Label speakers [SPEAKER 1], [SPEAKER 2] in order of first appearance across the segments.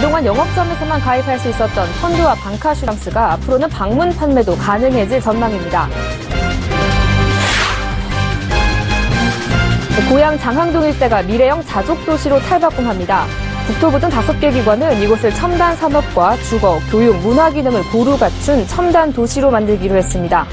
[SPEAKER 1] 그동안 영업점에서만 가입할 수 있었던 펀드와 방카슈랑스가 앞으로는 방문 판매도 가능해질 전망입니다. 고향 장항동 일대가 미래형 자족도시로 탈바꿈합니다. 국토부 등 5개 기관은 이곳을 첨단 산업과 주거, 교육, 문화 기능을 고루 갖춘 첨단 도시로 만들기로 했습니다.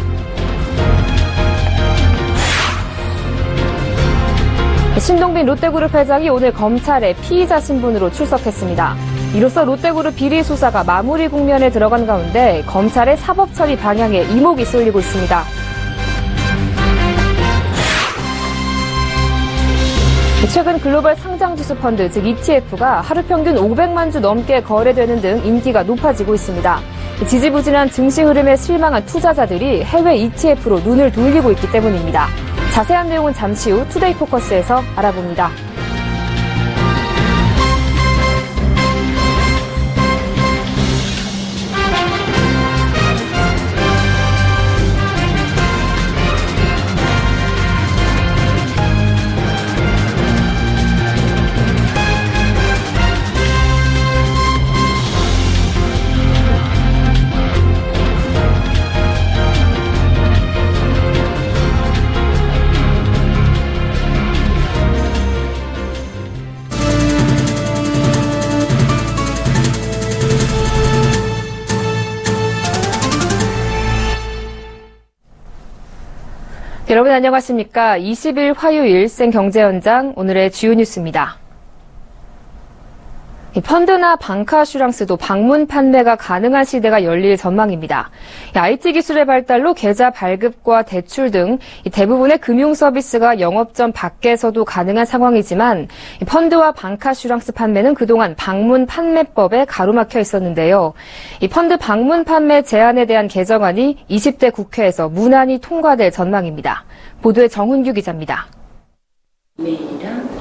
[SPEAKER 1] 신동빈 롯데그룹 회장이 오늘 검찰에 피의자 신분으로 출석했습니다. 이로써 롯데그룹 비리 수사가 마무리 국면에 들어간 가운데 검찰의 사법처리 방향에 이목이 쏠리고 있습니다. 최근 글로벌 상장지수 펀드, 즉 ETF가 하루 평균 500만 주 넘게 거래되는 등 인기가 높아지고 있습니다. 지지부진한 증시 흐름에 실망한 투자자들이 해외 ETF로 눈을 돌리고 있기 때문입니다. 자세한 내용은 잠시 후 투데이 포커스에서 알아봅니다. 여러분 안녕하십니까? 20일 화요일 생경제현장 오늘의 주요 뉴스입니다. 펀드나 방카슈랑스도 방문 판매가 가능한 시대가 열릴 전망입니다. IT 기술의 발달로 계좌 발급과 대출 등 대부분의 금융 서비스가 영업점 밖에서도 가능한 상황이지만 펀드와 방카슈랑스 판매는 그동안 방문 판매법에 가로막혀 있었는데요. 이 펀드 방문 판매 제한에 대한 개정안이 20대 국회에서 무난히 통과될 전망입니다. 보도에 정훈규 기자입니다.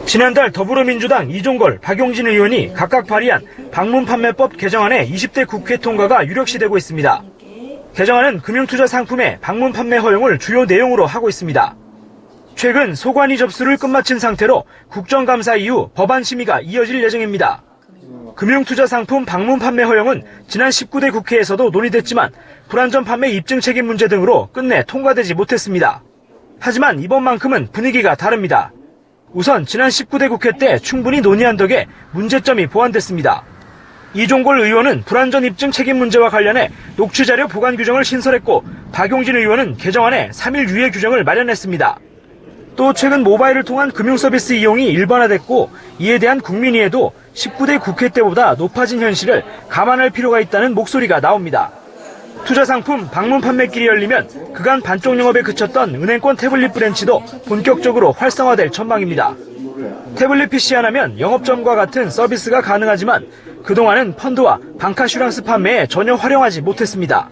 [SPEAKER 2] 지난달 더불어민주당 이종걸, 박용진 의원이 각각 발의한 방문판매법 개정안의 20대 국회 통과가 유력시되고 있습니다. 개정안은 금융투자 상품의 방문판매 허용을 주요 내용으로 하고 있습니다. 최근 소관위 접수를 끝마친 상태로 국정감사 이후 법안 심의가 이어질 예정입니다. 금융투자 상품 방문판매 허용은 지난 19대 국회에서도 논의됐지만 불안전 판매 입증 책임 문제 등으로 끝내 통과되지 못했습니다. 하지만 이번만큼은 분위기가 다릅니다. 우선 지난 19대 국회 때 충분히 논의한 덕에 문제점이 보완됐습니다. 이종걸 의원은 불안전 입증 책임 문제와 관련해 녹취자료 보관 규정을 신설했고 박용진 의원은 개정안에 3일 유예 규정을 마련했습니다. 또 최근 모바일을 통한 금융서비스 이용이 일반화됐고 이에 대한 국민이해도 19대 국회 때보다 높아진 현실을 감안할 필요가 있다는 목소리가 나옵니다. 투자상품 방문 판매길이 열리면 그간 반쪽 영업에 그쳤던 은행권 태블릿 브랜치도 본격적으로 활성화될 전망입니다. 태블릿 PC 하나면 영업점과 같은 서비스가 가능하지만 그동안은 펀드와 방카슈랑스 판매에 전혀 활용하지 못했습니다.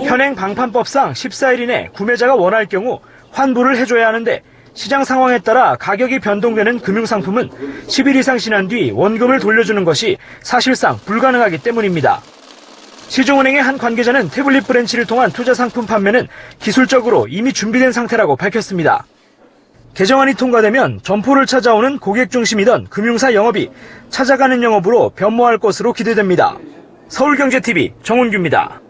[SPEAKER 2] 현행 방판법상 14일 이내 구매자가 원할 경우 환불을 해줘야 하는데 시장 상황에 따라 가격이 변동되는 금융상품은 10일 이상 지난 뒤 원금을 돌려주는 것이 사실상 불가능하기 때문입니다. 시중은행의 한 관계자는 태블릿 브랜치를 통한 투자상품 판매는 기술적으로 이미 준비된 상태라고 밝혔습니다. 개정안이 통과되면 점포를 찾아오는 고객 중심이던 금융사 영업이 찾아가는 영업으로 변모할 것으로 기대됩니다. 서울경제TV 정훈규입니다.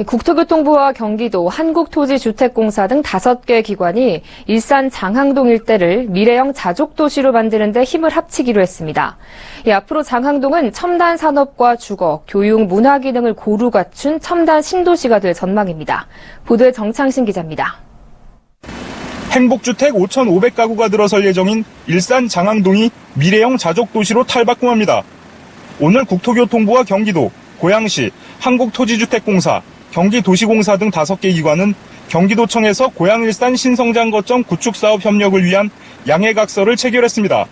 [SPEAKER 1] 국토교통부와 경기도, 한국토지주택공사 등 5개 기관이 일산 장항동 일대를 미래형 자족도시로 만드는 데 힘을 합치기로 했습니다. 앞으로 장항동은 첨단 산업과 주거, 교육, 문화 기능을 고루 갖춘 첨단 신도시가 될 전망입니다. 보도에 정창신 기자입니다.
[SPEAKER 3] 행복주택 5,500가구가 들어설 예정인 일산 장항동이 미래형 자족도시로 탈바꿈합니다. 오늘 국토교통부와 경기도, 고양시, 한국토지주택공사, 경기도시공사 등 5개 기관은 경기도청에서 고양일산 신성장 거점 구축사업 협력을 위한 양해각서를 체결했습니다.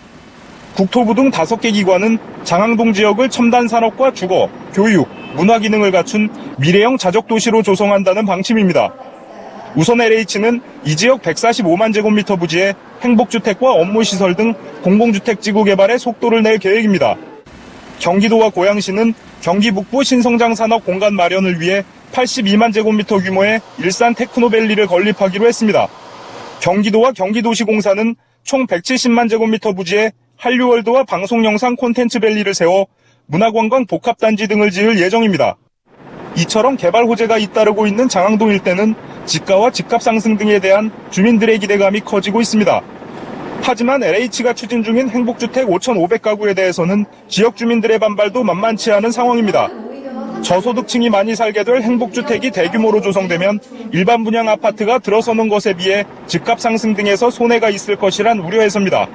[SPEAKER 3] 국토부 등 5개 기관은 장항동 지역을 첨단 산업과 주거, 교육, 문화 기능을 갖춘 미래형 자족도시로 조성한다는 방침입니다. 우선 LH는 이 지역 145만 제곱미터 부지에 행복주택과 업무시설 등 공공주택지구 개발에 속도를 낼 계획입니다. 경기도와 고양시는 경기 북부 신성장 산업 공간 마련을 위해 82만 제곱미터 규모의 일산 테크노밸리를 건립하기로 했습니다. 경기도와 경기도시공사는 총 170만 제곱미터 부지에 한류월드와 방송영상 콘텐츠밸리를 세워 문화관광 복합단지 등을 지을 예정입니다. 이처럼 개발 호재가 잇따르고 있는 장항동 일대는 지가와 집값 상승 등에 대한 주민들의 기대감이 커지고 있습니다. 하지만 LH가 추진 중인 행복주택 5,500가구에 대해서는 지역 주민들의 반발도 만만치 않은 상황입니다. 저소득층이 많이 살게 될 행복주택이 대규모로 조성되면 일반 분양 아파트가 들어서는 것에 비해 집값 상승 등에서 손해가 있을 것이란 우려에서입니다.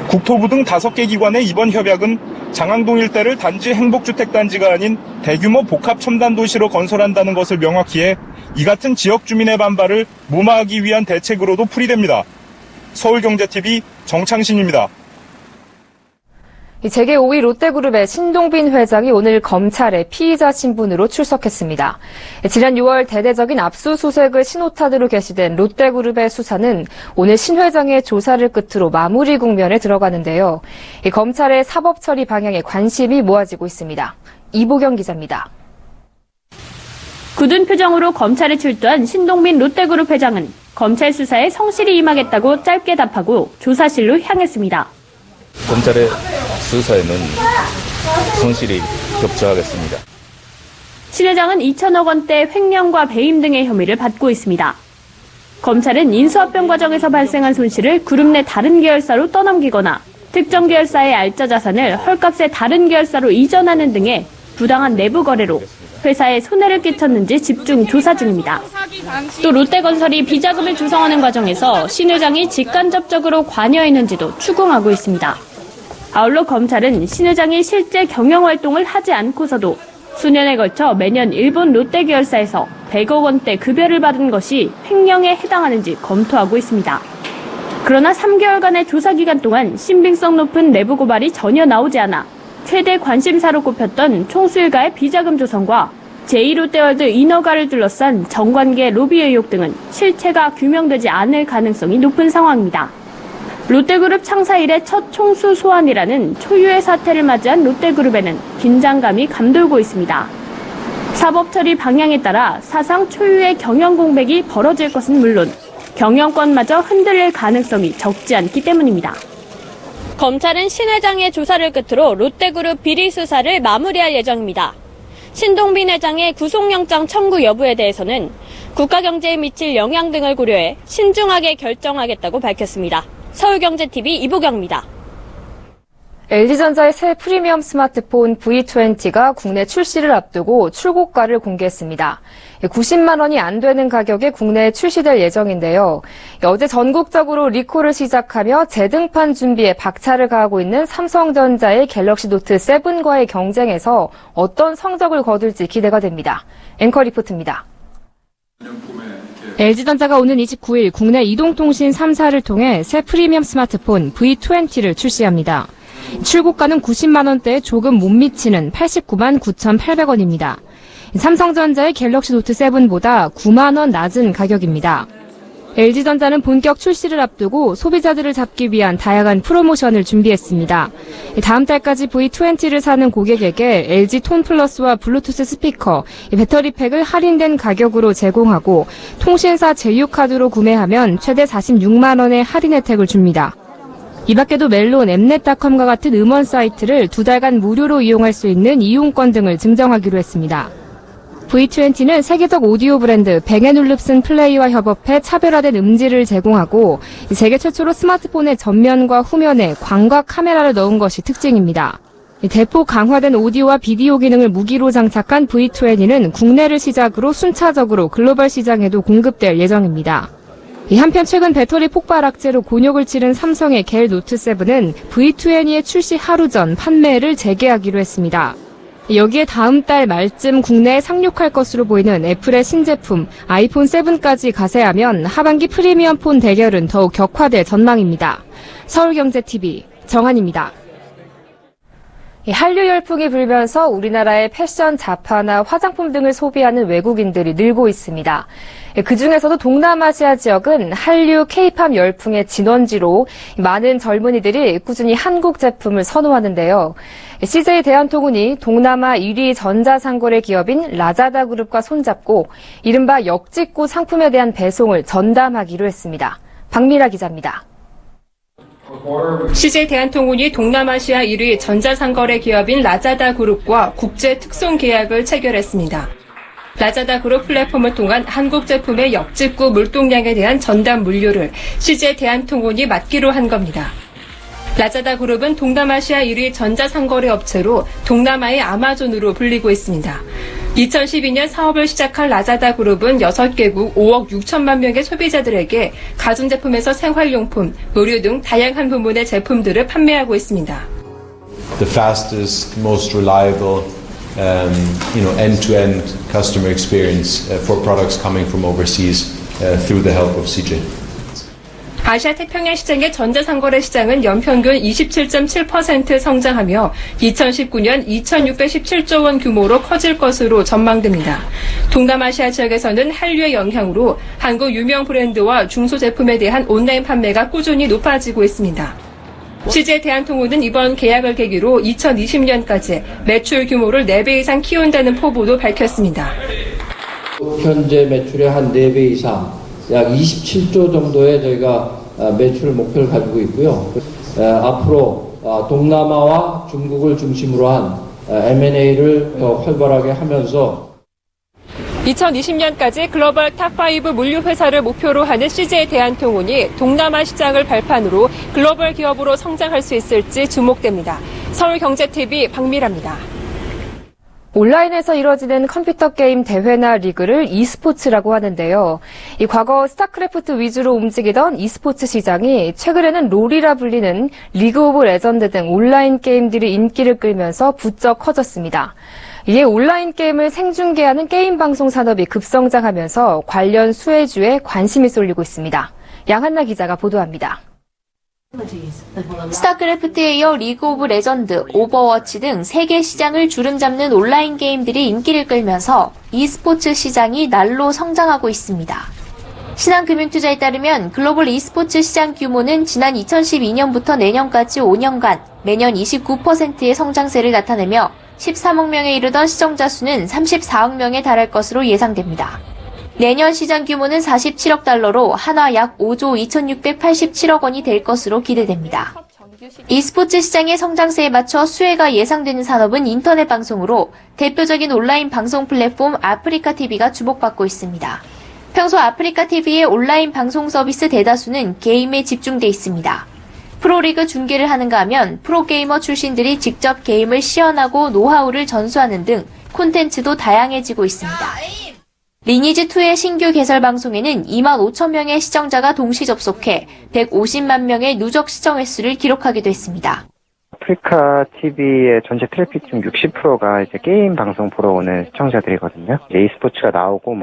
[SPEAKER 3] 국토부 등 5개 기관의 이번 협약은 장항동 일대를 단지 행복주택 단지가 아닌 대규모 복합 첨단 도시로 건설한다는 것을 명확히 해 이 같은 지역 주민의 반발을 무마하기 위한 대책으로도 풀이됩니다. 서울경제TV 정창신입니다.
[SPEAKER 1] 재계 5위 롯데그룹의 신동빈 회장이 오늘 검찰에 피의자 신분으로 출석했습니다. 지난 6월 대대적인 압수수색을 신호탄으로 게시된 롯데그룹의 수사는 오늘 신 회장의 조사를 끝으로 마무리 국면에 들어가는데요. 검찰의 사법 처리 방향에 관심이 모아지고 있습니다. 이보경 기자입니다.
[SPEAKER 4] 굳은 표정으로 검찰에 출두한 신동빈 롯데그룹 회장은 검찰 수사에 성실히 임하겠다고 짧게 답하고 조사실로 향했습니다.
[SPEAKER 5] 검찰의 수사에는 성실히 협조하겠습니다.
[SPEAKER 4] 신 회장은 2천억 원대 횡령과 배임 등의 혐의를 받고 있습니다. 검찰은 인수합병 과정에서 발생한 손실을 그룹 내 다른 계열사로 떠넘기거나 특정 계열사의 알짜 자산을 헐값에 다른 계열사로 이전하는 등의 부당한 내부 거래로 회사에 손해를 끼쳤는지 집중 조사 중입니다. 또 롯데건설이 비자금을 조성하는 과정에서 신 회장이 직간접적으로 관여했는지도 추궁하고 있습니다. 아울러 검찰은 신 회장이 실제 경영활동을 하지 않고서도 수년에 걸쳐 매년 일본 롯데 계열사에서 100억 원대 급여를 받은 것이 횡령에 해당하는지 검토하고 있습니다. 그러나 3개월간의 조사 기간 동안 신빙성 높은 내부 고발이 전혀 나오지 않아 최대 관심사로 꼽혔던 총수일가의 비자금 조성과 제2롯데월드 인허가를 둘러싼 정관계 로비 의혹 등은 실체가 규명되지 않을 가능성이 높은 상황입니다. 롯데그룹 창사 이래 첫 총수 소환이라는 초유의 사태를 맞이한 롯데그룹에는 긴장감이 감돌고 있습니다. 사법 처리 방향에 따라 사상 초유의 경영 공백이 벌어질 것은 물론 경영권마저 흔들릴 가능성이 적지 않기 때문입니다. 검찰은 신 회장의 조사를 끝으로 롯데그룹 비리 수사를 마무리할 예정입니다. 신동빈 회장의 구속영장 청구 여부에 대해서는 국가경제에 미칠 영향 등을 고려해 신중하게 결정하겠다고 밝혔습니다. 서울경제TV 이보경입니다.
[SPEAKER 1] LG전자의 새 프리미엄 스마트폰 V20가 국내 출시를 앞두고 출고가를 공개했습니다. 90만 원이 안 되는 가격에 국내에 출시될 예정인데요. 어제 전국적으로 리콜을 시작하며 재등판 준비에 박차를 가하고 있는 삼성전자의 갤럭시 노트 7과의 경쟁에서 어떤 성적을 거둘지 기대가 됩니다. 앵커 리포트입니다. LG전자가 오는 29일 국내 이동통신 3사를 통해 새 프리미엄 스마트폰 V20를 출시합니다. 출고가는 90만 원대에 조금 못 미치는 89만 9,800원입니다. 삼성전자의 갤럭시 노트 7보다 9만 원 낮은 가격입니다. LG전자는 본격 출시를 앞두고 소비자들을 잡기 위한 다양한 프로모션을 준비했습니다. 다음 달까지 V20를 사는 고객에게 LG 톤 플러스와 블루투스 스피커, 배터리팩을 할인된 가격으로 제공하고 통신사 제휴카드로 구매하면 최대 46만 원의 할인 혜택을 줍니다. 이 밖에도 멜론, 엠넷닷컴과 같은 음원 사이트를 2달간 무료로 이용할 수 있는 이용권 등을 증정하기로 했습니다. V20는 세계적 오디오 브랜드 뱅앤올룹슨 플레이와 협업해 차별화된 음질을 제공하고 세계 최초로 스마트폰의 전면과 후면에 광각 카메라를 넣은 것이 특징입니다. 대폭 강화된 오디오와 비디오 기능을 무기로 장착한 V20는 국내를 시작으로 순차적으로 글로벌 시장에도 공급될 예정입니다. 한편 최근 배터리 폭발 악재로 곤욕을 치른 삼성의 갤 노트 7은 V20의 출시 하루 전 판매를 재개하기로 했습니다. 여기에 다음 달 말쯤 국내에 상륙할 것으로 보이는 애플의 신제품 아이폰 7까지 가세하면 하반기 프리미엄 폰 대결은 더욱 격화될 전망입니다. 서울경제TV 정한입니다. 한류 열풍이 불면서 우리나라의 패션, 잡화나 화장품 등을 소비하는 외국인들이 늘고 있습니다. 그중에서도 동남아시아 지역은 한류, K-팝 열풍의 진원지로 많은 젊은이들이 꾸준히 한국 제품을 선호하는데요. CJ 대한통운이 동남아 1위 전자상거래 기업인 라자다 그룹과 손잡고 이른바 역직구 상품에 대한 배송을 전담하기로 했습니다. 박미라 기자입니다.
[SPEAKER 6] CJ 대한통운이 동남아시아 1위 전자상거래 기업인 라자다 그룹과 국제 특송 계약을 체결했습니다. 라자다 그룹 플랫폼을 통한 한국 제품의 역직구 물동량에 대한 전담 물류를 CJ 대한통운이 맡기로 한 겁니다. 라자다 그룹은 동남아시아 1위 전자상거래 업체로 동남아의 아마존으로 불리고 있습니다. 2012년 사업을 시작한 라자다 그룹은 6개국 5억 6천만 명의 소비자들에게 가전제품에서 생활용품, 의류 등 다양한 부문의 제품들을 판매하고 있습니다.
[SPEAKER 7] The fastest, most reliable, end-to-end customer experience for products coming from overseas through the help of CJ.
[SPEAKER 6] 아시아 태평양 시장의 전자상거래 시장은 연평균 27.7% 성장하며 2019년 2,617조 원 규모로 커질 것으로 전망됩니다. 동남아시아 지역에서는 한류의 영향으로 한국 유명 브랜드와 중소제품에 대한 온라인 판매가 꾸준히 높아지고 있습니다. CJ 대한통운은 이번 계약을 계기로 2020년까지 매출 규모를 4배 이상 키운다는 포부도 밝혔습니다.
[SPEAKER 8] 현재 매출의 한 4배 이상, 약 27조 정도의 저희가 매출 목표를 가지고 있고요. 앞으로 동남아와 중국을 중심으로 한 M&A를 더 활발하게 하면서
[SPEAKER 6] 2020년까지 글로벌 탑5 물류회사를 목표로 하는 CJ 대한통운이 동남아 시장을 발판으로 글로벌 기업으로 성장할 수 있을지 주목됩니다. 서울경제TV 박미라입니다.
[SPEAKER 1] 온라인에서 이뤄지는 컴퓨터 게임 대회나 리그를 e스포츠라고 하는데요. 이 과거 스타크래프트 위주로 움직이던 e스포츠 시장이 최근에는 롤이라 불리는 리그 오브 레전드 등 온라인 게임들이 인기를 끌면서 부쩍 커졌습니다. 이에 온라인 게임을 생중계하는 게임 방송 산업이 급성장하면서 관련 수혜주에 관심이 쏠리고 있습니다. 양한나 기자가 보도합니다.
[SPEAKER 9] 스타크래프트에 이어 리그 오브 레전드, 오버워치 등 세계 시장을 주름잡는 온라인 게임들이 인기를 끌면서 e스포츠 시장이 날로 성장하고 있습니다. 신한금융투자에 따르면 글로벌 e스포츠 시장 규모는 지난 2012년부터 내년까지 5년간 매년 29%의 성장세를 나타내며 13억 명에 이르던 시청자 수는 34억 명에 달할 것으로 예상됩니다. 내년 시장 규모는 47억 달러로 한화 약 5조 2,687억 원이 될 것으로 기대됩니다. e스포츠 시장의 성장세에 맞춰 수혜가 예상되는 산업은 인터넷 방송으로 대표적인 온라인 방송 플랫폼 아프리카TV가 주목받고 있습니다. 평소 아프리카TV의 온라인 방송 서비스 대다수는 게임에 집중돼 있습니다. 프로리그 중계를 하는가 하면 프로게이머 출신들이 직접 게임을 시연하고 노하우를 전수하는 등 콘텐츠도 다양해지고 있습니다. 리니지2의 신규 개설 방송에는 2만 5천 명의 시청자가 동시 접속해 150만 명의 누적 시청 횟수를 기록하기도 했습니다.
[SPEAKER 10] 아프리카 TV의 전체 트래픽 중 60%가 이제 게임 방송 보러 오는 시청자들이거든요. e스포츠가 나오고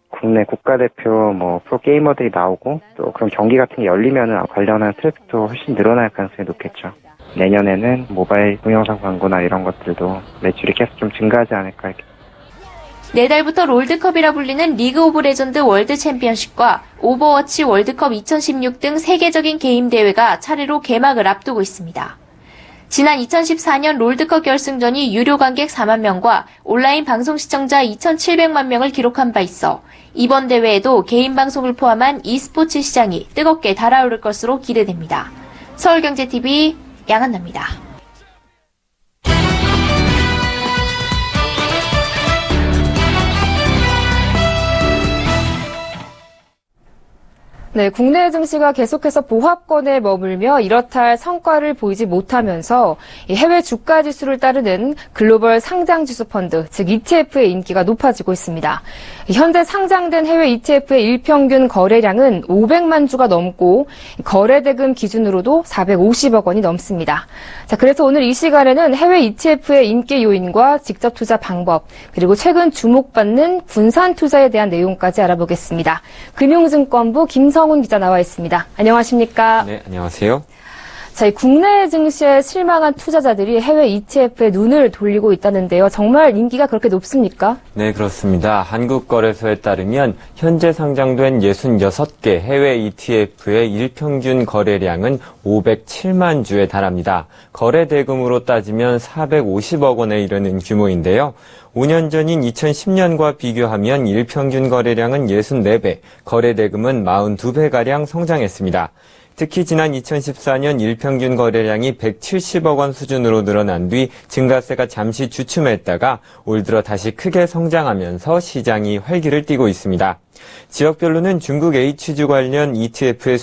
[SPEAKER 10] 국내 국가대표 프로게이머들이 나오고 또 그런 경기 같은 게 열리면은 관련한 트래픽도 훨씬 늘어날 가능성이 높겠죠. 내년에는 모바일 동영상 광고나 이런 것들도 매출이 계속 좀 증가하지 않을까 이렇게.
[SPEAKER 9] 내달부터 롤드컵이라 불리는 리그 오브 레전드 월드 챔피언십과 오버워치 월드컵 2016 등 세계적인 게임 대회가 차례로 개막을 앞두고 있습니다. 지난 2014년 롤드컵 결승전이 유료 관객 4만 명과 온라인 방송 시청자 2,700만 명을 기록한 바 있어 이번 대회에도 개인 방송을 포함한 e스포츠 시장이 뜨겁게 달아오를 것으로 기대됩니다. 서울경제TV 양한나입니다.
[SPEAKER 1] 네, 국내 증시가 계속해서 보합권에 머물며 이렇다 할 성과를 보이지 못하면서 해외 주가 지수를 따르는 글로벌 상장지수 펀드, 즉 ETF의 인기가 높아지고 있습니다. 현재 상장된 해외 ETF의 일평균 거래량은 500만 주가 넘고 거래대금 기준으로도 450억 원이 넘습니다. 자, 그래서 오늘 이 시간에는 해외 ETF의 인기 요인과 직접 투자 방법, 그리고 최근 주목받는 분산 투자에 대한 내용까지 알아보겠습니다. 금융증권부 김성훈 기자 나와 있습니다. 안녕하십니까?
[SPEAKER 11] 네, 안녕하세요.
[SPEAKER 1] 자, 이 국내 증시에 실망한 투자자들이 해외 ETF에 눈을 돌리고 있다는데요. 정말 인기가 그렇게 높습니까?
[SPEAKER 11] 네, 그렇습니다. 한국거래소에 따르면 현재 상장된 66개 해외 ETF의 일평균 거래량은 507만 주에 달합니다. 거래 대금으로 따지면 450억 원에 이르는 규모인데요. 5년 전인 2010년과 비교하면 일평균 거래량은 64배, 거래 대금은 42배가량 성장했습니다. 특히 지난 2014년 일평균 거래량이 170억 원 수준으로 늘어난 뒤 증가세가 잠시 주춤했다가 올 들어 다시 크게 성장하면서 시장이 활기를 띠고 있습니다. 지역별로는 중국 H주 관련 ETF의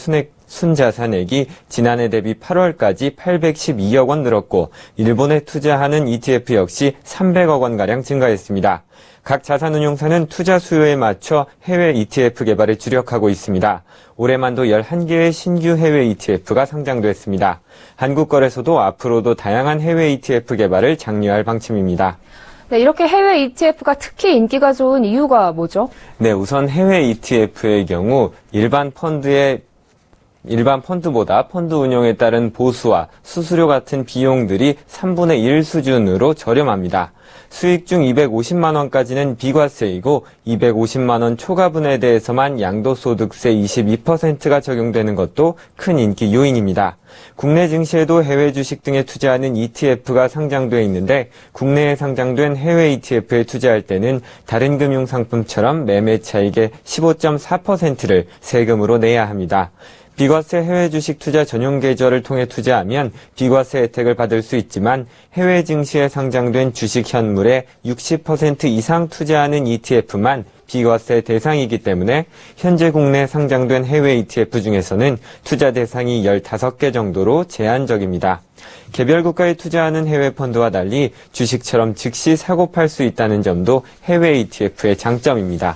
[SPEAKER 11] 순자산액이 지난해 대비 8월까지 812억 원 늘었고 일본에 투자하는 ETF 역시 300억 원가량 증가했습니다. 각 자산운용사는 투자 수요에 맞춰 해외 ETF 개발에 주력하고 있습니다. 올해만도 11개의 신규 해외 ETF가 상장됐습니다. 한국거래소도 앞으로도 다양한 해외 ETF 개발을 장려할 방침입니다.
[SPEAKER 1] 네, 이렇게 해외 ETF가 특히 인기가 좋은 이유가 뭐죠?
[SPEAKER 11] 네, 우선 해외 ETF의 경우 일반 펀드보다 펀드 운용에 따른 보수와 수수료 같은 비용들이 3분의 1 수준으로 저렴합니다. 수익 중 250만 원까지는 비과세이고 250만 원 초과분에 대해서만 양도소득세 22%가 적용되는 것도 큰 인기 요인입니다. 국내 증시에도 해외 주식 등에 투자하는 ETF가 상장돼 있는데 국내에 상장된 해외 ETF에 투자할 때는 다른 금융상품처럼 매매 차익의 15.4%를 세금으로 내야 합니다. 비과세 해외 주식 투자 전용 계좌를 통해 투자하면 비과세 혜택을 받을 수 있지만 해외 증시에 상장된 주식 현물의 60% 이상 투자하는 ETF만 비과세 대상이기 때문에 현재 국내에 상장된 해외 ETF 중에서는 투자 대상이 15개 정도로 제한적입니다. 개별 국가에 투자하는 해외 펀드와 달리 주식처럼 즉시 사고 팔 수 있다는 점도 해외 ETF의 장점입니다.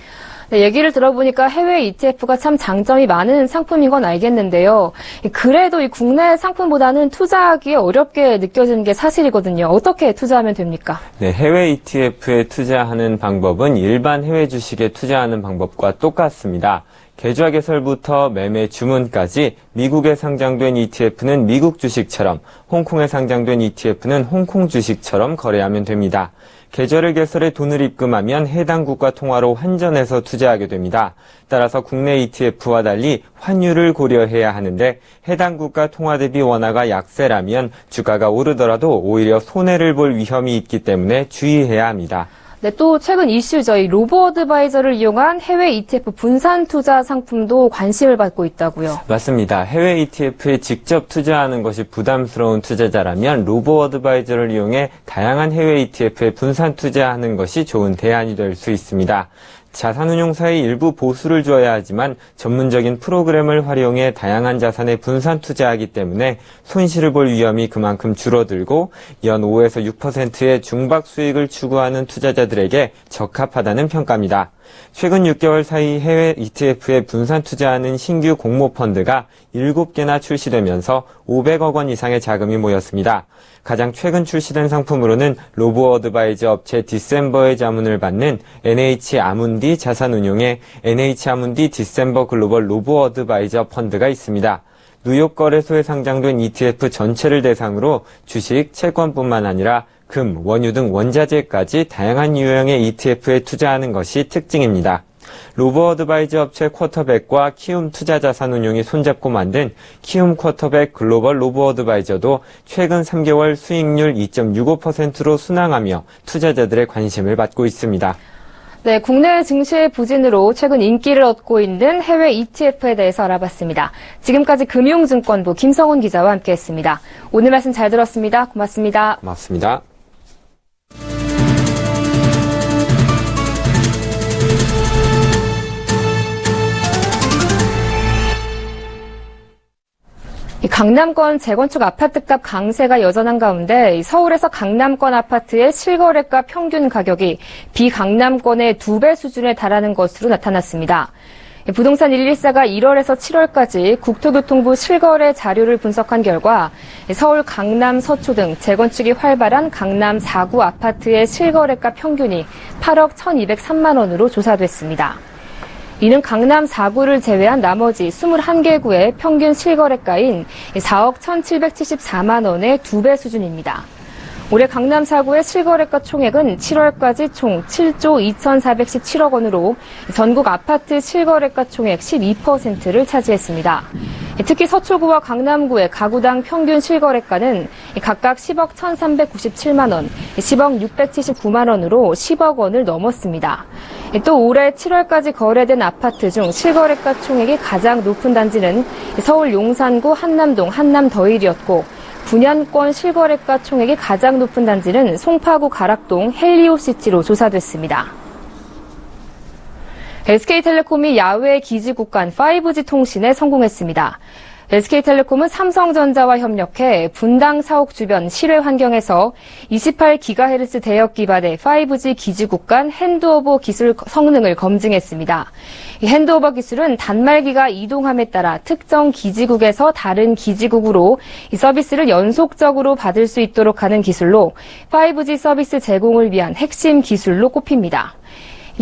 [SPEAKER 1] 네, 얘기를 들어보니까 해외 ETF가 참 장점이 많은 상품인 건 알겠는데요. 그래도 이 국내 상품보다는 투자하기에 어렵게 느껴지는 게 사실이거든요. 어떻게 투자하면 됩니까?
[SPEAKER 11] 네, 해외 ETF에 투자하는 방법은 일반 해외 주식에 투자하는 방법과 똑같습니다. 계좌 개설부터 매매 주문까지 미국에 상장된 ETF는 미국 주식처럼, 홍콩에 상장된 ETF는 홍콩 주식처럼 거래하면 됩니다. 계좌를 개설해 돈을 입금하면 해당 국가 통화로 환전해서 투자하게 됩니다. 따라서 국내 ETF와 달리 환율을 고려해야 하는데 해당 국가 통화 대비 원화가 약세라면 주가가 오르더라도 오히려 손해를 볼 위험이 있기 때문에 주의해야 합니다.
[SPEAKER 1] 네, 또 최근 이슈죠. 이 로보어드바이저를 이용한 해외 ETF 분산 투자 상품도 관심을 받고 있다고요.
[SPEAKER 11] 맞습니다. 해외 ETF에 직접 투자하는 것이 부담스러운 투자자라면 로보어드바이저를 이용해 다양한 해외 ETF에 분산 투자하는 것이 좋은 대안이 될 수 있습니다. 자산운용사의 일부 보수를 줘야 하지만 전문적인 프로그램을 활용해 다양한 자산에 분산 투자하기 때문에 손실을 볼 위험이 그만큼 줄어들고 연 5에서 6%의 중박 수익을 추구하는 투자자들에게 적합하다는 평가입니다. 최근 6개월 사이 해외 ETF에 분산 투자하는 신규 공모펀드가 7개나 출시되면서 500억 원 이상의 자금이 모였습니다. 가장 최근 출시된 상품으로는 로보어드바이저 업체 디셈버의 자문을 받는 NH아문디 자산운용의 NH아문디 디셈버 글로벌 로보어드바이저 펀드가 있습니다. 뉴욕 거래소에 상장된 ETF 전체를 대상으로 주식, 채권뿐만 아니라 금, 원유 등 원자재까지 다양한 유형의 ETF에 투자하는 것이 특징입니다. 로보어드바이저 업체 쿼터백과 키움 투자자산운용이 손잡고 만든 키움 쿼터백 글로벌 로보어드바이저도 최근 3개월 수익률 2.65%로 순항하며 투자자들의 관심을 받고 있습니다.
[SPEAKER 1] 네, 국내 증시의 부진으로 최근 인기를 얻고 있는 해외 ETF에 대해서 알아봤습니다. 지금까지 금융증권부 김성훈 기자와 함께했습니다. 오늘 말씀 잘 들었습니다. 고맙습니다.
[SPEAKER 11] 고맙습니다.
[SPEAKER 1] 강남권 재건축 아파트값 강세가 여전한 가운데 서울에서 강남권 아파트의 실거래가 평균 가격이 비강남권의 2배 수준에 달하는 것으로 나타났습니다. 부동산 114가 1월에서 7월까지 국토교통부 실거래 자료를 분석한 결과 서울 강남 서초 등 재건축이 활발한 강남 4구 아파트의 실거래가 평균이 8억 1,203만 원으로 조사됐습니다. 이는 강남 4구를 제외한 나머지 21개 구의 평균 실거래가인 4억 1,774만 원의 2배 수준입니다. 올해 강남 4구의 실거래가 총액은 7월까지 총 7조 2,417억 원으로 전국 아파트 실거래가 총액 12%를 차지했습니다. 특히 서초구와 강남구의 가구당 평균 실거래가는 각각 10억 1,397만 원, 10억 679만 원으로 10억 원을 넘었습니다. 또 올해 7월까지 거래된 아파트 중 실거래가 총액이 가장 높은 단지는 서울 용산구 한남동 한남더일이었고 9년권 실거래가 총액이 가장 높은 단지는 송파구 가락동 헬리오시티로 조사됐습니다. SK텔레콤이 야외 기지 국간 5G 통신에 성공했습니다. SK텔레콤은 삼성전자와 협력해 분당 사옥 주변 실외 환경에서 28GHz 대역 기반의 5G 기지 국간 핸드오버 기술 성능을 검증했습니다. 이 핸드오버 기술은 단말기가 이동함에 따라 특정 기지국에서 다른 기지국으로 이 서비스를 연속적으로 받을 수 있도록 하는 기술로 5G 서비스 제공을 위한 핵심 기술로 꼽힙니다.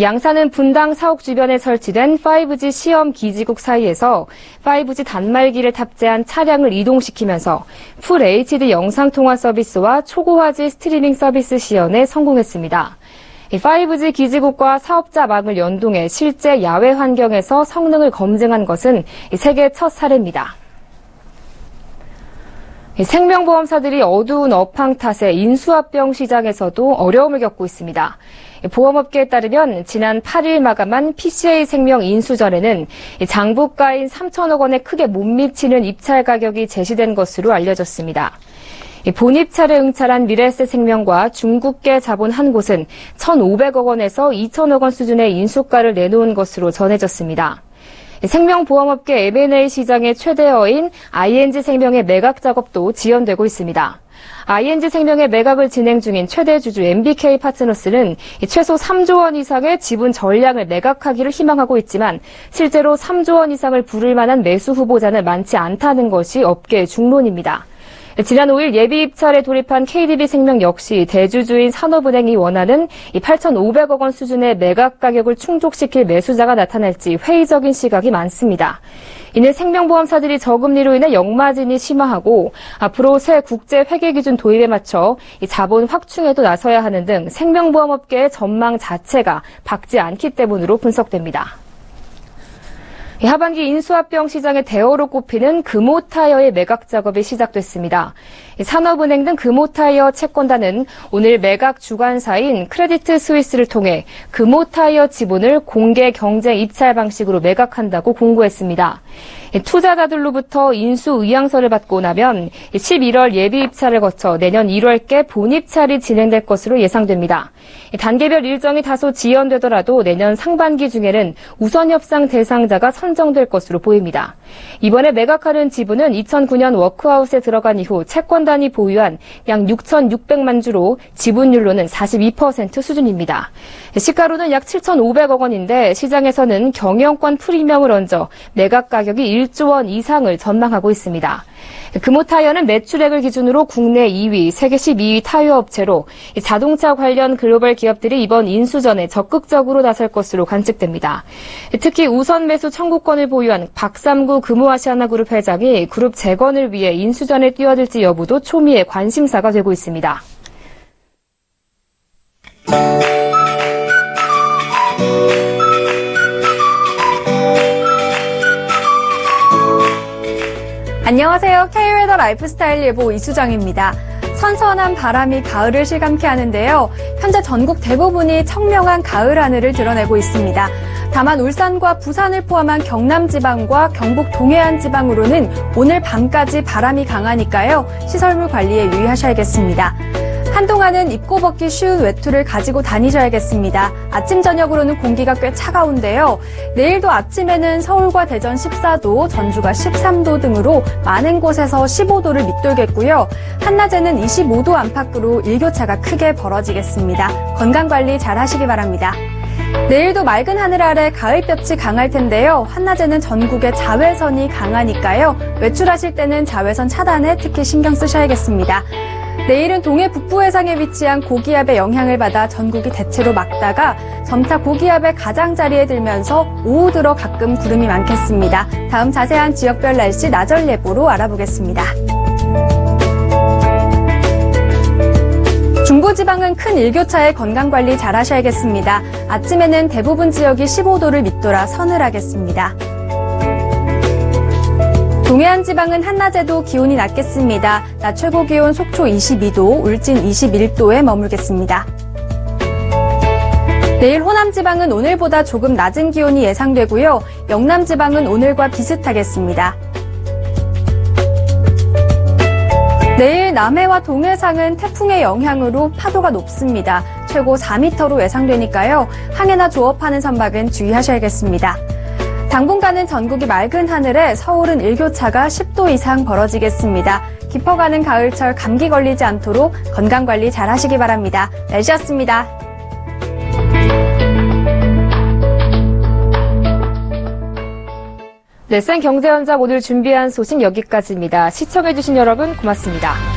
[SPEAKER 1] 양사는 분당 사옥 주변에 설치된 5G 시험 기지국 사이에서 5G 단말기를 탑재한 차량을 이동시키면서 풀 HD 영상통화 서비스와 초고화질 스트리밍 서비스 시연에 성공했습니다. 5G 기지국과 사업자망을 연동해 실제 야외 환경에서 성능을 검증한 것은 세계 첫 사례입니다. 생명보험사들이 어두운 업황 탓에 인수합병 시장에서도 어려움을 겪고 있습니다. 보험업계에 따르면 지난 8일 마감한 PCA생명 인수전에는 장부가인 3천억 원에 크게 못 미치는 입찰 가격이 제시된 것으로 알려졌습니다. 본입찰에 응찰한 미래에셋생명과 중국계 자본 한 곳은 1,500억 원에서 2천억 원 수준의 인수가를 내놓은 것으로 전해졌습니다. 생명보험업계 M&A 시장의 최대어인 ING생명의 매각 작업도 지연되고 있습니다. ING생명의 매각을 진행 중인 최대 주주 MBK파트너스는 최소 3조 원 이상의 지분 전량을 매각하기를 희망하고 있지만 실제로 3조 원 이상을 부를 만한 매수 후보자는 많지 않다는 것이 업계의 중론입니다. 지난 5일 예비 입찰에 돌입한 KDB생명 역시 대주주인 산업은행이 원하는 8,500억 원 수준의 매각 가격을 충족시킬 매수자가 나타날지 회의적인 시각이 많습니다. 이는 생명보험사들이 저금리로 인해 역마진이 심화하고 앞으로 새 국제 회계 기준 도입에 맞춰 자본 확충에도 나서야 하는 등 생명보험업계의 전망 자체가 밝지 않기 때문으로 분석됩니다. 하반기 인수합병 시장의 대어로 꼽히는 금호타이어의 매각 작업이 시작됐습니다. 산업은행 등 금호타이어 채권단은 오늘 매각 주관사인 크레디트 스위스를 통해 금호타이어 지분을 공개 경쟁 입찰 방식으로 매각한다고 공고했습니다. 투자자들로부터 인수 의향서를 받고 나면 11월 예비 입찰을 거쳐 내년 1월께 본입찰이 진행될 것으로 예상됩니다. 단계별 일정이 다소 지연되더라도 내년 상반기 중에는 우선 협상 대상자가 선정될 것으로 보입니다. 이번에 매각하는 지분은 2009년 워크아웃에 들어간 이후 채권단이 보유한 약 6,600만 주로 지분율로는 42% 수준입니다. 시가로는 약 7,500억 원인데 시장에서는 경영권 프리미엄을 얹어 매각 가격이 1조 원 이상을 전망하고 있습니다. 금호타이어는 매출액을 기준으로 국내 2위, 세계 12위 타이어 업체로 자동차 관련 글로벌 기업들이 이번 인수전에 적극적으로 나설 것으로 관측됩니다. 특히 우선 매수 청구권을 보유한 박삼구 금호아시아나그룹 회장이 그룹 재건을 위해 인수전에 뛰어들지 여부도 초미의 관심사가 되고 있습니다.
[SPEAKER 12] 안녕하세요. K웨더 라이프스타일 예보 이수정입니다. 선선한 바람이 가을을 실감케 하는데요. 현재 전국 대부분이 청명한 가을 하늘을 드러내고 있습니다. 다만 울산과 부산을 포함한 경남 지방과 경북 동해안 지방으로는 오늘 밤까지 바람이 강하니까요. 시설물 관리에 유의하셔야겠습니다. 한동안은 입고 벗기 쉬운 외투를 가지고 다니셔야겠습니다. 아침 저녁으로는 공기가 꽤 차가운데요. 내일도 아침에는 서울과 대전 14도, 전주가 13도 등으로 많은 곳에서 15도를 밑돌겠고요. 한낮에는 25도 안팎으로 일교차가 크게 벌어지겠습니다. 건강관리 잘 하시기 바랍니다. 내일도 맑은 하늘 아래 가을볕이 강할 텐데요. 한낮에는 전국에 자외선이 강하니까요. 외출하실 때는 자외선 차단에 특히 신경 쓰셔야겠습니다. 내일은 동해 북부 해상에 위치한 고기압의 영향을 받아 전국이 대체로 맑다가 점차 고기압의 가장자리에 들면서 오후 들어 가끔 구름이 많겠습니다. 다음 자세한 지역별 날씨 나절 예보로 알아보겠습니다. 중부지방은 큰 일교차에 건강관리 잘 하셔야겠습니다. 아침에는 대부분 지역이 15도를 밑돌아 서늘하겠습니다. 동해 동해안 지방은 한낮에도 기온이 낮겠습니다. 낮 최고 기온 속초 22도, 울진 21도에 머물겠습니다. 내일 호남 지방은 오늘보다 조금 낮은 기온이 예상되고요. 영남 지방은 오늘과 비슷하겠습니다. 내일 남해와 동해상은 태풍의 영향으로 파도가 높습니다. 최고 4m로 예상되니까요. 항해나 조업하는 선박은 주의하셔야겠습니다. 당분간은 전국이 맑은 하늘에 서울은 일교차가 10도 이상 벌어지겠습니다. 깊어가는 가을철 감기 걸리지 않도록 건강관리 잘 하시기 바랍니다. 날씨였습니다.
[SPEAKER 1] 네, 생 경제 현장 오늘 준비한 소식 여기까지입니다. 시청해주신 여러분 고맙습니다.